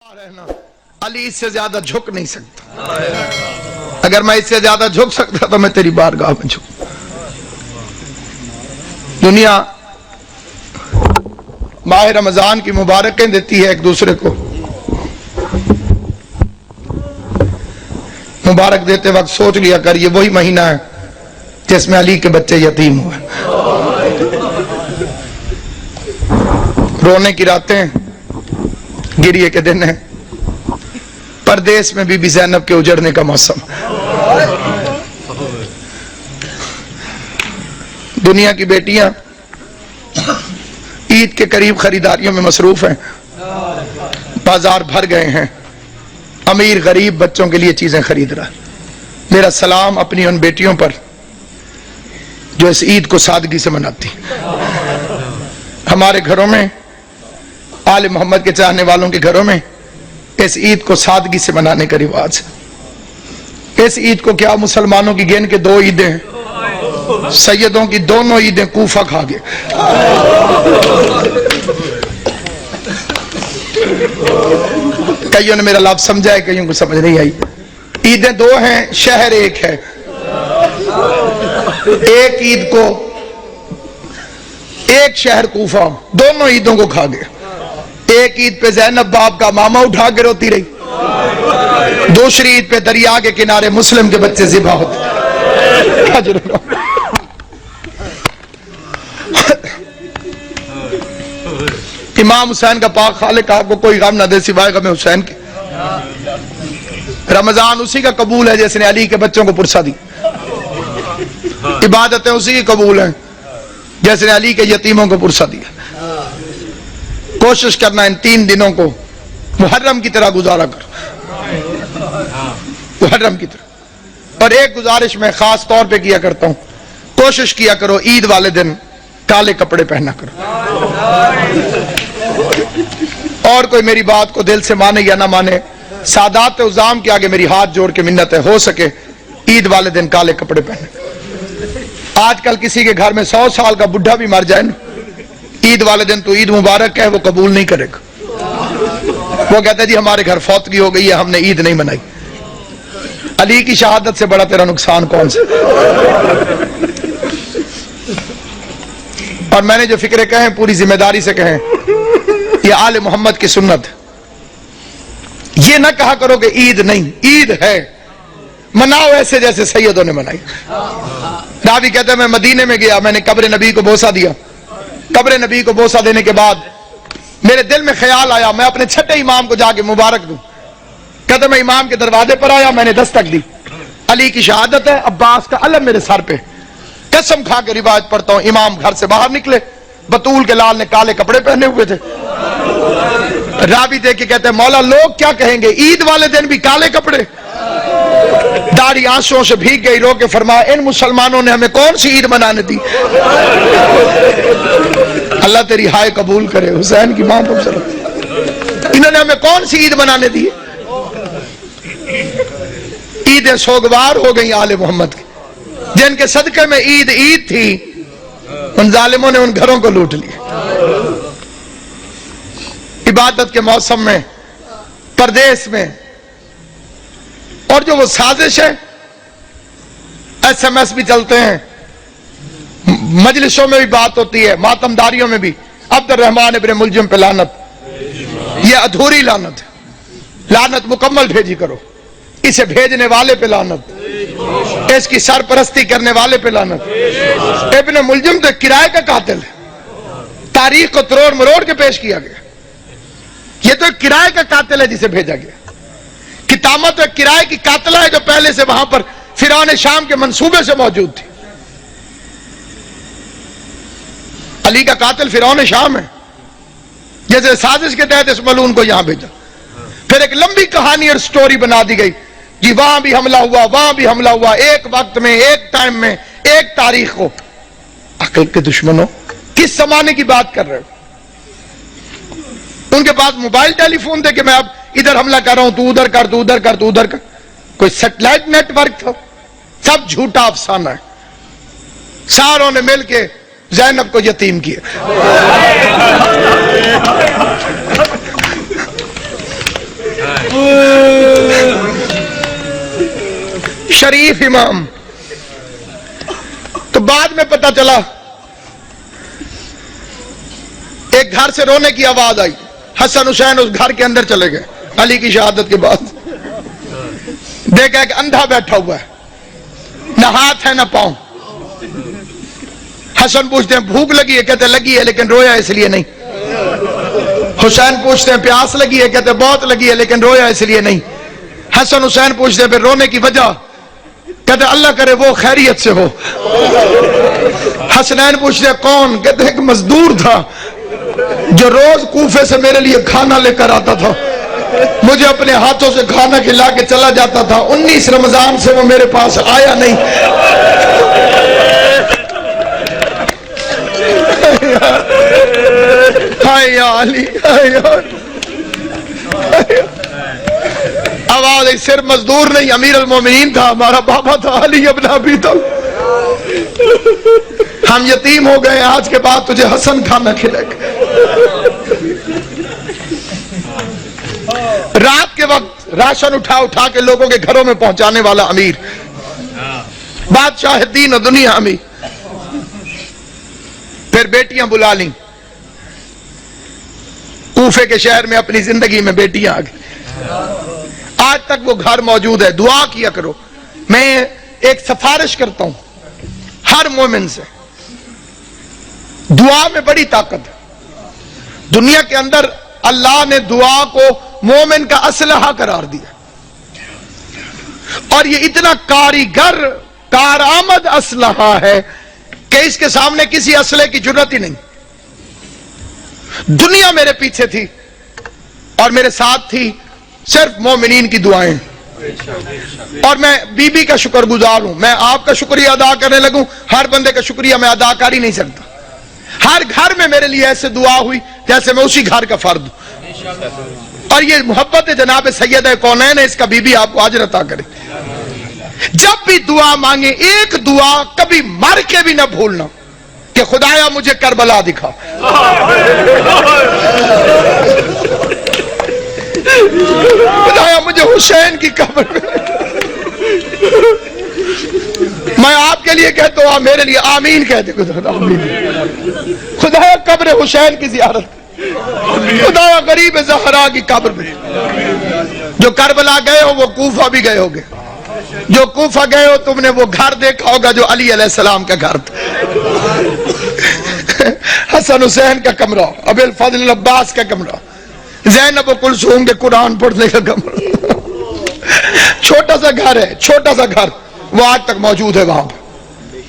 رہنا علی اس سے زیادہ جھک نہیں سکتا. اگر میں اس سے زیادہ جھک سکتا تو میں تیری بارگاہ میں جھک. دنیا ماہ رمضان کی مبارکیں دیتی ہے ایک دوسرے کو. مبارک دیتے وقت سوچ لیا کر یہ وہی مہینہ ہے جس میں علی کے بچے یتیم ہوئے. رونے کی راتیں، گریے کے دن ہیں. پردیس میں بی بی زینب کے اجڑنے کا موسم. دنیا کی بیٹیاں عید کے قریب خریداریوں میں مصروف ہیں. بازار بھر گئے ہیں. امیر غریب بچوں کے لیے چیزیں خرید رہا. میرا سلام اپنی ان بیٹیوں پر جو اس عید کو سادگی سے مناتی. ہمارے گھروں میں، آل محمد کے چاہنے والوں کے گھروں میں اس عید کو سادگی سے منانے کا رواج ہے. اس عید کو کیا مسلمانوں کی گن کے 2 عیدیں ہیں. سیدوں کی دونوں عیدیں کوفہ کھا گئے. کئیوں نے میرا لفظ سمجھا ہے، کئیوں کو سمجھ نہیں آئی. عیدیں 2 ہیں، شہر ایک ہے. ایک عید کو ایک شہر کوفہ دونوں عیدوں کو کھا گئے. ایک عید پہ زینب باپ کا ماما اٹھا کے روتی رہی. دوسری عید پہ دریا کے کنارے مسلم کے بچے ذبح ہوتے. امام حسین کا پاک خالق آپ کو کوئی غم نہ دے سوائے غم حسین کے. رمضان اسی کا قبول ہے جس نے علی کے بچوں کو پرسا دی. عبادتیں اسی کی قبول ہیں جیسے نے علی کے یتیموں کو پرسا دیا. کوشش کرنا ان 3 دنوں کو محرم کی طرح گزارا کرو. محرم کی طرح. اور ایک گزارش میں خاص طور پہ کیا کرتا ہوں، کوشش کیا کرو عید والے دن کالے کپڑے پہنا کرو. اور کوئی میری بات کو دل سے مانے یا نہ مانے، سادات عظام کے آگے میری ہاتھ جوڑ کے منت ہے، ہو سکے عید والے دن کالے کپڑے پہنے. آج کل کسی کے گھر میں 100 سال کا بڈھا بھی مر جائے نا، عید والے دن تو عید مبارک ہے وہ قبول نہیں کرے گا. وہ کہتا ہے جی ہمارے گھر فوتگی ہو گئی ہے، ہم نے عید نہیں منائی. علی کی شہادت سے بڑا تیرا نقصان کون سا؟ اور میں نے جو فکرے کہیں پوری ذمہ داری سے کہیں، یہ آل محمد کی سنت. یہ نہ کہا کرو کہ عید نہیں، عید ہے، مناؤ ایسے جیسے سیدوں نے منائی. راوی کہتے ہیں میں مدینے میں گیا، میں نے قبر نبی کو بوسہ دیا. قبر نبی کو بوسہ دینے کے بعد میرے دل میں خیال آیا میں اپنے چھٹے امام کو جا کے مبارک دوں. کہتے میں امام کے دروازے پر آیا، میں نے دستک دی. علی کی شہادت ہے، عباس کا علم میرے سر پہ. قسم کھا کے روایت پڑھتا ہوں، امام گھر سے باہر نکلے، بطول کے لال نے کالے کپڑے پہنے ہوئے تھے. راوی دیکھ کے کہتے ہیں مولا لوگ کیا کہیں گے، عید والے دن بھی کالے کپڑے. داڑھی آنسوں سے بھیگ گئی. رو کے فرمایا ان مسلمانوں نے ہمیں کون سی عید منانے دی. اللہ تیری ہائے قبول کرے. حسین کی ماں کو انہوں نے ہمیں کون سی عید منانے دی. عیدیں سوگوار ہو گئی آل محمد کی، جن کے صدقے میں عید عید تھی ان ظالموں نے ان گھروں کو لوٹ لیا. عبادت کے موسم میں پردیس میں، اور جو وہ سازش ہے، SMS بھی چلتے ہیں، مجلسوں میں بھی بات ہوتی ہے، ماتم داریوں میں بھی. عبد الرحمن ابن ملجم پہ لعنت، یہ ادھوری لعنت ہے. لعنت مکمل بھیجی کرو. اسے بھیجنے والے پہ لعنت، اس کی سرپرستی کرنے والے پہ لعنت. ابن ملجم تو کرائے کا قاتل ہے، تاریخ کو تروڑ مروڑ کے پیش کیا گیا. یہ تو ایک کرائے کا قاتل ہے جسے بھیجا گیا. کتامہ تو ایک کرائے کی قاتلہ ہے جو پہلے سے وہاں پر فرعون شام کے منصوبے سے موجود تھی. علی کا قاتل فرعون شام ہے، جیسے سازش کے تحت اس ملعون کو یہاں بھیجا. پھر ایک لمبی کہانی اور سٹوری بنا دی گئی جی وہاں بھی حملہ ہوا، وہاں بھی حملہ ہوا، ایک وقت میں، ایک ٹائم میں، ایک تاریخ کو. عقل کے دشمنوں، کس زمانے کی بات کر رہے ہو؟ ان کے پاس موبائل ٹیلی فون تھے کہ میں اب ادھر حملہ کر رہا ہوں، تو ادھر کر، تو ادھر کر، تو ادھر کر. کوئی سیٹلائٹ نیٹ ورک تھا؟ سب جھوٹا افسانہ ہے. ساروں نے مل کے زینب کو یتیم کیا. شریف امام. تو بعد میں پتہ چلا ایک گھر سے رونے کی آواز آئی. حسن حسین اس گھر کے اندر چلے گئے علی کی شہادت کے بعد. دیکھا ایک اندھا بیٹھا ہوا ہے, نہ ہاتھ ہے نہ پاؤں. حسن پوچھتے ہیں بھوک لگی ہے؟ کہتے لگی ہے لیکن رویا اس لیے نہیں. حسین پوچھتے ہیں پیاس لگی ہے؟ کہتے بہت لگی ہے لیکن رویا اس لیے نہیں. حسن حسین پوچھتے ہیں پھر رونے کی وجہ؟ کہتے اللہ کرے وہ خیریت سے ہو. حسنین پوچھتے ہیں کون؟ کہتے ایک مزدور تھا جو روز کوفے سے میرے لیے کھانا لے کر آتا تھا, مجھے اپنے ہاتھوں سے کھانا کھلا کے چلا جاتا تھا. 19 رمضان سے وہ میرے پاس آیا نہیں. ہائے یا علی, آواز صرف مزدور نہیں, امیر المومنین تھا, ہمارا بابا تھا علی ابن ابی طالب. ہم یتیم ہو گئے, آج کے بعد تجھے حسن کھانا کھلائے گا. رات کے وقت راشن اٹھا کے لوگوں کے گھروں میں پہنچانے والا امیر, بادشاہ دین و دنیا امیر. پھر بیٹیاں بلا لیں, کوفے کے شہر میں اپنی زندگی میں بیٹیاں آ گئی. آج تک وہ گھر موجود ہے. دعا کیا کرو. میں ایک سفارش کرتا ہوں ہر مومن سے, دعا میں بڑی طاقت ہے. دنیا کے اندر اللہ نے دعا کو مومن کا اسلحہ قرار دیا, اور یہ اتنا کاریگر کارآمد اسلحہ ہے کہ اس کے سامنے کسی اسلحے کی ضرورت ہی نہیں. دنیا میرے پیچھے تھی اور میرے ساتھ تھی صرف مومنین کی دعائیں, اور میں بی بی کا شکر گزار ہوں. میں آپ کا شکریہ ادا کرنے لگوں, ہر بندے کا شکریہ میں ادا کر ہی نہیں سکتا. ہر گھر میں میرے لیے ایسے دعا ہوئی جیسے میں اسی گھر کا فرد ہوں. اور یہ محبت جناب سیدہ کونین ہے, اس کا بی بی آپ کو اجر عطا کرے. جب بھی دعا مانگے ایک دعا کبھی مر کے بھی نہ بھولنا کہ خدایا مجھے کربلا دکھا, خدایا مجھے حسین کی قبر میں. میں آپ کے لیے کہتا ہوں, میرے لیے آمین کہتے. خدایا قبر حسین کی زیارت, خدایا غریب زہرا کی قبر میں. جو کربلا گئے ہو وہ کوفہ بھی گئے ہوگے, جو کوفہ گئے ہو تم نے وہ گھر دیکھا ہوگا جو علی علیہ السلام کا گھر تھا. حسن حسین کا کمرہ, ابی الفضل عباس کا کمرہ, زینب و کلثوم کے قرآن پڑھنے کا کمرہ. چھوٹا سا گھر ہے, چھوٹا سا گھر, وہ آج تک موجود ہے وہاں پر.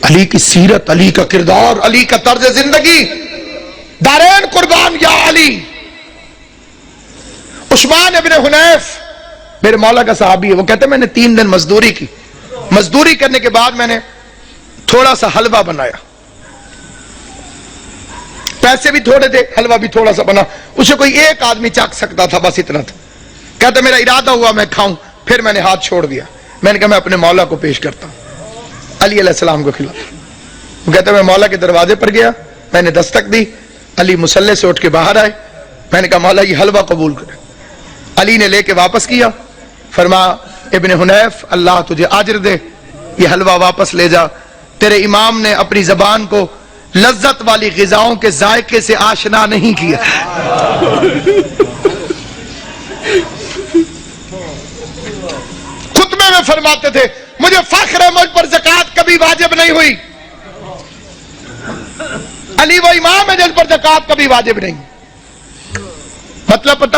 علی کی سیرت, علی کا کردار, علی کا طرز زندگی, دارین قربان یا علی. عثمان ابن حنیف میرے مولا کا صحابی ہے, وہ کہتے ہیں میں نے 3 دن مزدوری کی. مزدوری کرنے کے بعد میں نے تھوڑا سا حلوہ بنایا, پیسے بھی تھوڑے تھے, حلوہ بھی تھوڑا سا بنا, اسے کوئی ایک آدمی چکھ سکتا تھا, بس اتنا تھا. کہتے میرا ارادہ ہوا میں کھاؤں, پھر میں نے ہاتھ چھوڑ دیا. میں نے کہا میں اپنے مولا کو پیش کرتا ہوں, علی علیہ السلام کو کھلاتا. وہ کہتے میں مولا کے دروازے پر گیا, میں نے دستک دی, علی مصلی سے اٹھ کے باہر آئے. میں نے کہا مولا یہ حلوہ قبول کرے. علی نے لے کے واپس کیا, فرما ابن حنیف اللہ تجھے اجر دے, یہ حلوہ واپس لے جا. تیرے امام نے اپنی زبان کو لذت والی غذاؤں کے ذائقے سے آشنا نہیں کیا. خطبے میں فرماتے تھے مجھے فخر ہے مجھ پر زکوٰۃ کبھی واجب نہیں ہوئی. علی وہ امام ہے جس پر زکوٰۃ کبھی واجب نہیں. مطلب پتہ,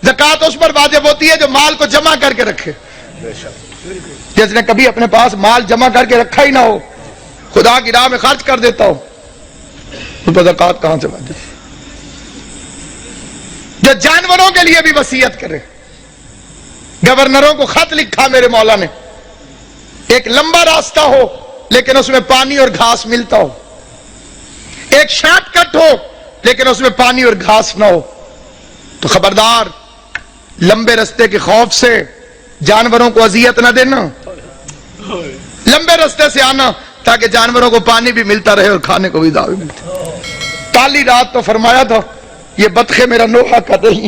زکوٰۃ اس پر واجب ہوتی ہے جو مال کو جمع کر کے رکھے. جس نے کبھی اپنے پاس مال جمع کر کے رکھا ہی نہ ہو, خدا کی راہ میں خرچ کر دیتا ہو, اس پر زکوٰۃ کہاں سے واجب. جو جانوروں کے لیے بھی وصیت کرے. گورنروں کو خط لکھا میرے مولا نے, ایک لمبا راستہ ہو لیکن اس میں پانی اور گھاس ملتا ہو, ایک شارٹ کٹ ہو لیکن اس میں پانی اور گھاس نہ ہو, تو خبردار لمبے راستے کے خوف سے جانوروں کو اذیت نہ دینا, لمبے راستے سے آنا تاکہ جانوروں کو پانی بھی ملتا رہے اور کھانے کو بھی دعوی ملتی. کالی رات تو فرمایا تھا یہ بطخیں میرا نوحہ کر رہی,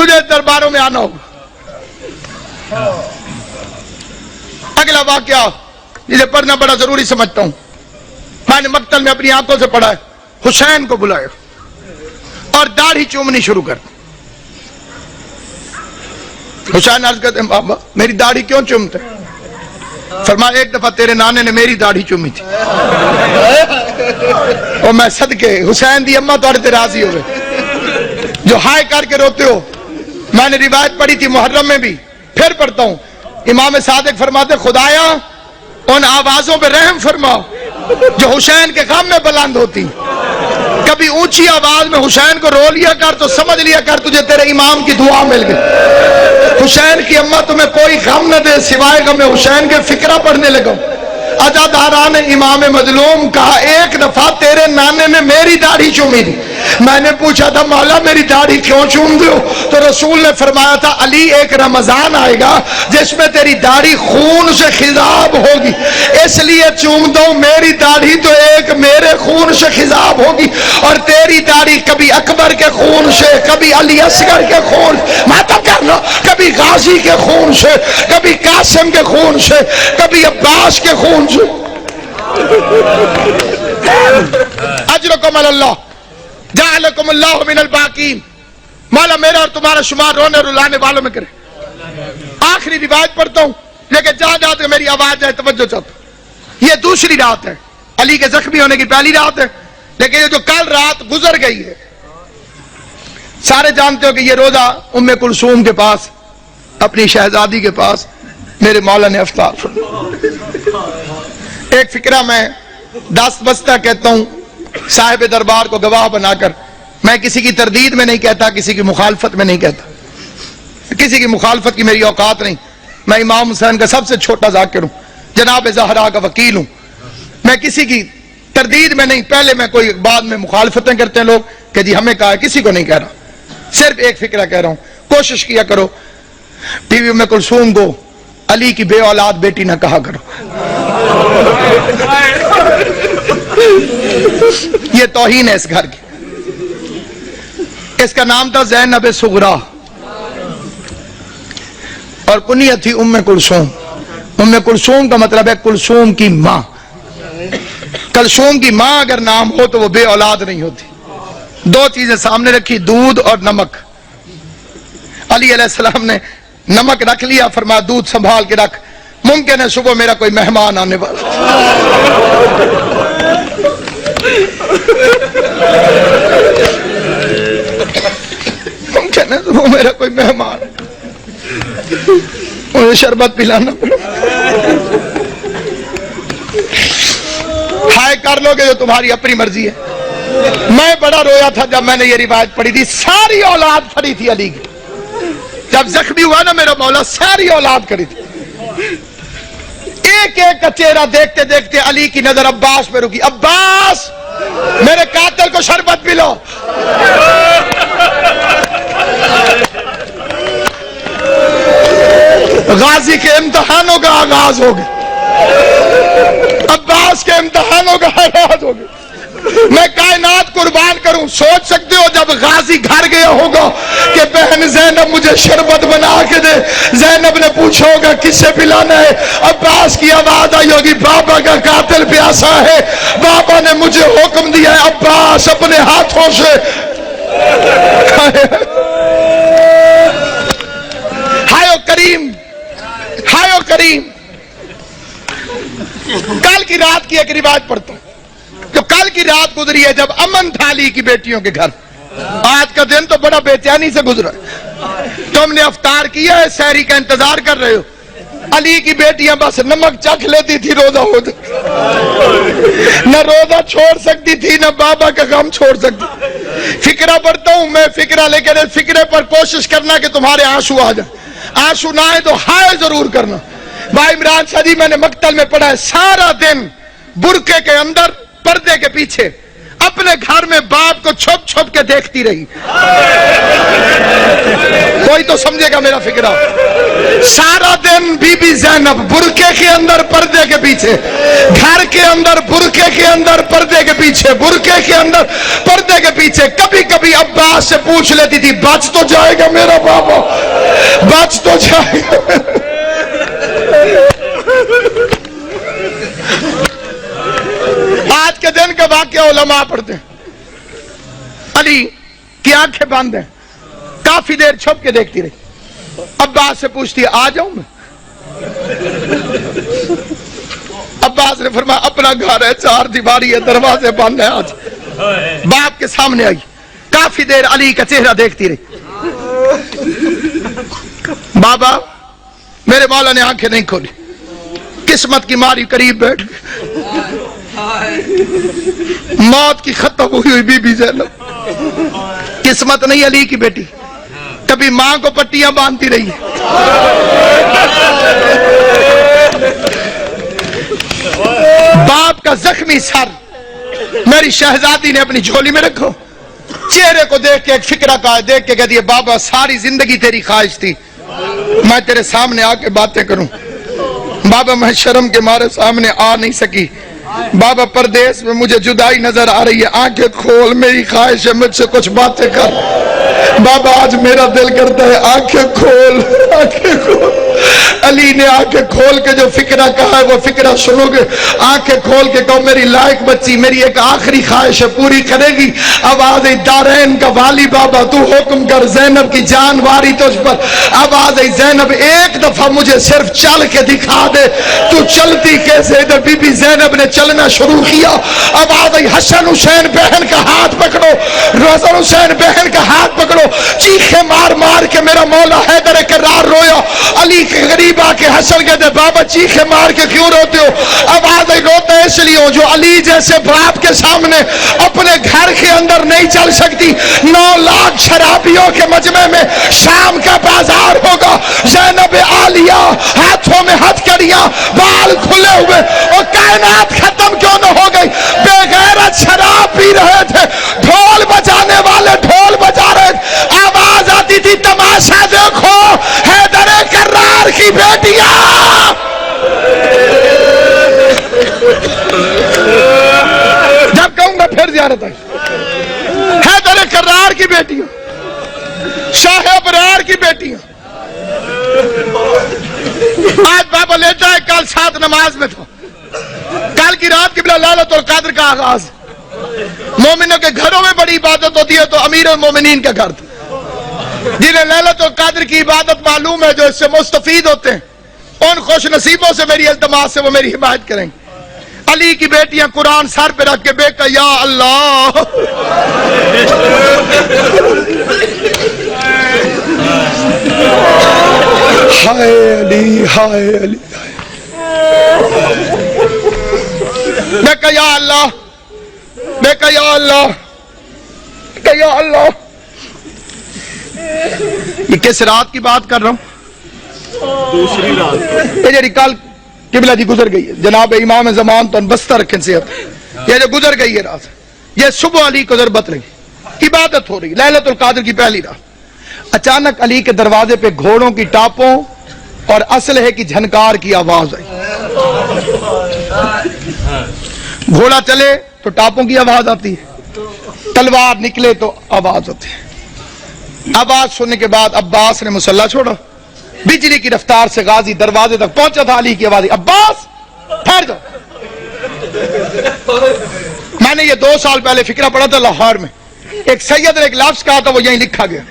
تجھے درباروں میں آنا ہوگا۔ اگلا واقعہ جسے پڑھنا بڑا ضروری سمجھتا ہوں، میں نے مقتل میں اپنی آنکھوں سے پڑھا ہے، حسین کو بلایا اور داڑھی چومنی شروع کر دی۔ حسین عرض کرتے ہیں بابا میری داڑھی کیوں چومتے؟ فرمایا ایک دفعہ تیرے نانے نے میری داڑھی چومی تھی اور میں صدقے حسین دی اماں توڑے تے راضی ہوئے جو ہائے کر کے روتے ہو۔ میں نے روایت پڑھی تھی محرم میں بھی، پھر پڑھتا ہوں، امام صادق فرماتے خدایا ان آوازوں پہ رحم فرما جو حسین کے غم میں بلند ہوتی، کبھی اونچی آواز میں حسین کو رو لیا کر تو سمجھ لیا کر تجھے تیرے امام کی دعا مل گئی۔ حسین کی اماں تمہیں کوئی غم نہ دے سوائے غم حسین کے فکرہ پڑھنے لگا۔ عزاداران امام مظلوم کہا ایک دفعہ تیرے نانے نے میری داڑھی چومی تھی۔ میں نے پوچھا تھا مولا میری داڑھی کیوں چوم دو؟ تو رسول نے فرمایا تھا علی ایک رمضان آئے گا جس میں تیری داڑھی خون سے خضاب ہوگی، اس لیے چوم دو میری داڑھی تو ایک میرے خون سے خضاب ہوگی، اور تیری داڑھی کبھی اکبر کے خون سے، کبھی علی اصغر کے خون، ماتم کرنا، کبھی غازی کے خون سے، کبھی قاسم کے خون سے، کبھی عباس کے خون سے۔ اجرکم اللہ جعلکم اللہ من الباقین، مولا میرا اور تمہارا شمار رونے رلانے والوں میں کرے۔ آخری روایت پڑھتا ہوں لیکن جہاں جہاں تک میری آواز ہے توجہ چاہتا ہوں۔ یہ دوسری رات ہے، علی کے زخمی ہونے کی پہلی رات ہے، لیکن یہ جو کل رات گزر گئی ہے، سارے جانتے ہو کہ یہ روزہ ام کلثوم کے پاس اپنی شہزادی کے پاس میرے مولا نے افطار فرمایا۔ ایک فکرہ میں دست بستہ کہتا ہوں صاحب دربار کو گواہ بنا کر، میں کسی کی تردید میں نہیں کہتا، کسی کی مخالفت میں نہیں کہتا، کسی کی مخالفت کی میری اوقات نہیں، میں امام حسین کا سب سے چھوٹا ذاکر ہوں، جناب زہرا کا وکیل ہوں، میں کسی کی تردید میں نہیں، پہلے میں کوئی بعد میں مخالفتیں کرتے ہیں لوگ کہ جی ہمیں کہا ہے، کسی کو نہیں کہہ رہا، صرف ایک فکرہ کہہ رہا ہوں، کوشش کیا کرو بیوی ام کلثوم کو علی کی بے اولاد بیٹی نہ کہا کرو، یہ توہین ہے اس گھر کی۔ اس کا نام تھا زینب صغرا اور کنیت تھی ام کلثوم۔ ام کلثوم کا مطلب ہے کلثوم کی ماں۔ کلثوم کی ماں اگر نام ہو تو وہ بے اولاد نہیں ہوتی۔ دو چیزیں سامنے رکھی، دودھ اور نمک۔ علی علیہ السلام نے نمک رکھ لیا، فرمایا دودھ سنبھال کے رکھ، ممکن ہے صبح میرا کوئی مہمان آنے والا، ممکن ہے صبح میرا کوئی مہمان، مجھے شربت پلانا پڑے، ہائے کر لو گے جو تمہاری اپنی مرضی ہے۔ میں بڑا رویا تھا جب میں نے یہ روایت پڑھی تھی، ساری اولاد پڑھی تھی علی کی، جب زخمی ہوا نا میرا مولا ساری اولاد کری تھی، ایک ایک کا چہرہ دیکھتے دیکھتے علی کی نظر عباس پہ رکی، عباس میرے قاتل کو شربت پلاؤ۔ غازی کے امتحانوں کا آغاز ہو گیا، عباس کے امتحانوں کا آغاز ہو گیا۔ میں کائنات قربان کروں، سوچ سکتے ہو جب غازی گھر گیا ہوگا کہ بہن زینب مجھے شربت بنا کے دے، زینب نے پوچھا ہوگا کس سے پلانا ہے، عباس کی آواز آئی ہوگی بابا کا قاتل پیاسا ہے، بابا نے مجھے حکم دیا ہے عباس اپنے ہاتھوں سے۔ ہائے کریم، ہائے کریم۔ کل کی رات کی ایک روایت پڑھتا ہوں، جو کل کی رات گزری ہے جب امن تھا علی کی بیٹیوں کے گھر۔ آج کا دن تو بڑا بے چینی سے گزرا، تم نے افطار کیا ہے، سحری کا انتظار کر رہے ہو، علی کی بیٹیاں بس نمک چکھ لیتی تھی روزہ ہوتا، نہ روزہ چھوڑ سکتی تھی نہ بابا کا غم چھوڑ سکتی۔ فکرہ پڑھتا ہوں میں، فکرہ لیکن اس فکرے پر کوشش کرنا کہ تمہارے آنسو آ جائیں، آنسو نہ آئے تو ہائے ضرور کرنا۔ بھائی عمران شاہ جی میں نے مقتل میں پڑھا ہے، سارا دن برقعے کے اندر پردے کے پیچھے اپنے گھر میں باپ کو چھپ چھپ کے دیکھتی رہی۔ کوئی تو سمجھے گا میرا فکرہ۔ سارا دن بی بی زینب برقعے کے اندر پردے کے پیچھے گھر کے اندر برقعے کے اندر پردے کے پیچھے، برقعے کے اندر پردے کے پیچھے کبھی کبھی عباس سے پوچھ لیتی تھی بچ تو جائے گا میرا بابا، بچ تو جائے گا۔ آج کے دن کا واقعہ علماء پڑھتے ہیں، علی کی آنکھیں بند ہیں، کافی دیر چھپ کے دیکھتی رہی، عباس سے پوچھتی آ جاؤں میں؟ عباس نے فرمایا اپنا گھر ہے، چار دیواری ہے، دروازے بند ہیں، آج باپ کے سامنے آئی، کافی دیر علی کا چہرہ دیکھتی رہی۔ بابا میرے مولا نے آنکھیں نہیں کھولی، قسمت کی ماری قریب بیٹھ گئی، موت کی ختم ہوئی ہوئی بی بی زینب، قسمت نہیں علی کی بیٹی، کبھی ماں کو پٹیاں باندھتی رہی ہے، باپ کا زخمی سر میری شہزادی نے اپنی جھولی میں رکھو، چہرے کو دیکھ کے ایک فکرہ کا ہے، دیکھ کے کہتی ہے بابا ساری زندگی تیری خواہش تھی میں تیرے سامنے آ کے باتیں کروں، بابا میں شرم کے مارے سامنے آ نہیں سکی، بابا پردیس میں مجھے جدائی نظر آ رہی ہے، آنکھیں کھول میری خواہش ہے مجھ سے کچھ باتیں کر، بابا آج میرا دل کرتا ہے آنکھیں کھول، آنکھیں کھول۔ علی نے آنکھیں کھول کے جو فکرہ کہا ہے وہ فکرہ سنو گے، آنکھیں کھول کے کہو میری لائق بچی میری ایک آخری خواہش ہے پوری کرے گی، آواز دارین کا والی بابا تو حکم کر زینب کی جان واری تجھ پر، آواز زینب ایک دفعہ مجھے صرف چل کے دکھا دے، تو چلتی کیسے؟ ادھر بی بی زینب نے چلنا شروع کیا، آواز حسن حسین بہن کا ہاتھ پکڑو، حسن حسین بہن کا ہاتھ پکڑو، چیخے مار مار کے میرا مولا حیدر کرار رویا، علی کے غریب آ کے حسن کہتے بابا چیخے مار کے کیوں روتے ہو؟ آواز روتے اس لیے ہو جو علی جیسے باپ کے سامنے اپنے گھر کے اندر نہیں چل سکتی، 9 لاکھ شرابیوں کے مجمع میں شام کا بازار ہوگا، زینب عالیہ ہاتھوں میں ہتھکڑیاں بال کھلے ہوئے اور کائنات ختم کیوں نہ ہو گئی؟ بے غیرت شراب پی رہے تھے، ڈھول بجانے والے ڈھول بجا رہے تھے، آواز آتی تھی تماشا دیکھو حیدر کرار کی بیٹیاں، جب کہوں گا پھر زیارت ہے، حیدر کرار کی بیٹیاں، شاہ ابرار کی بیٹیاں۔ آج بابا لیتا ہے کل 7 نماز میں تھا، کل کی رات کی لیلۃ القدر کا آغاز، مومنوں کے گھروں میں بڑی عبادت ہوتی ہے تو امیر المومنین کا گھر تھا، جنہیں لیلۃ القدر کی عبادت معلوم ہے جو اس سے مستفید ہوتے ہیں ان خوش نصیبوں سے میری التماس سے وہ میری حمایت کریں گے۔ علی کی بیٹیاں قرآن سر پہ رکھ کے بے کہ یا اللہ ہائے علی ہائے علی، میں کہ یا اللہ، میں کہ یا اللہ، کہ یا اللہ۔ یہ کس رات کی بات کر رہا ہوں؟ دوسری رات، یہ جو کل قبلہ جی گزر گئی ہے، جناب امام زمان تو بستہ رکھیں صحت، یہ جو گزر گئی ہے رات، یہ صبح علی کو ضربت رہی، عبادت ہو رہی لیلۃ القدر کی پہلی رات، اچانک علی کے دروازے پہ گھوڑوں کی ٹاپوں اور اسلحے کی جھنکار کی آواز آئی، گھوڑا چلے تو ٹاپوں کی آواز آتی ہے، تلوار نکلے تو آواز ہوتی ہے۔ آواز سننے کے بعد عباس نے مسلح چھوڑا، بجلی کی رفتار سے غازی دروازے تک پہنچا تھا، علی کی آواز عباس ٹھہر جاؤ۔ میں نے یہ 2 سال پہلے فکرہ پڑھا تھا لاہور میں، ایک سید نے ایک لفظ کہا تھا وہ یہیں لکھا گیا،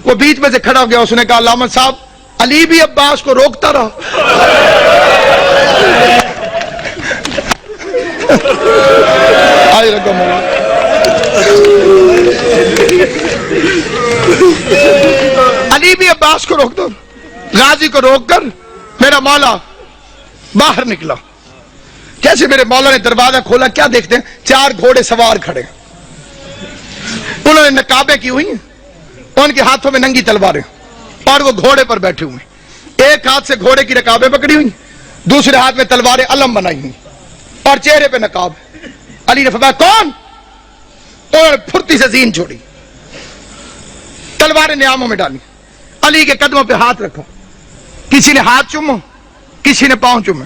وہ بیچ میں سے کھڑا ہو گیا، اس نے کہا علامہ صاحب علی بھی عباس کو روکتا رہا۔ علی بھی عباس کو روک دو، غازی کو روک کر میرا مولا باہر نکلا، کیسے میرے مولا نے دروازہ کھولا کیا دیکھتے ہیں 4 گھوڑے سوار کھڑے، انہوں نے نقابیں کی ہوئی ہیں، ان کے ہاتھوں میں ننگی تلواریں اور وہ گھوڑے پر بیٹھے ہوئے، ایک ہاتھ سے گھوڑے کی رکابیں پکڑی ہوئی، دوسرے ہاتھ میں تلواریں علم بنائی ہوئی اور چہرے پہ نقاب۔ علی نے فرمایا کون؟ انہوں نے پھرتی سے زین چھوڑی، تلواریں نیاموں میں ڈالی، علی کے قدموں پہ ہاتھ رکھا، کسی نے ہاتھ چومو کسی نے پاؤں چومے،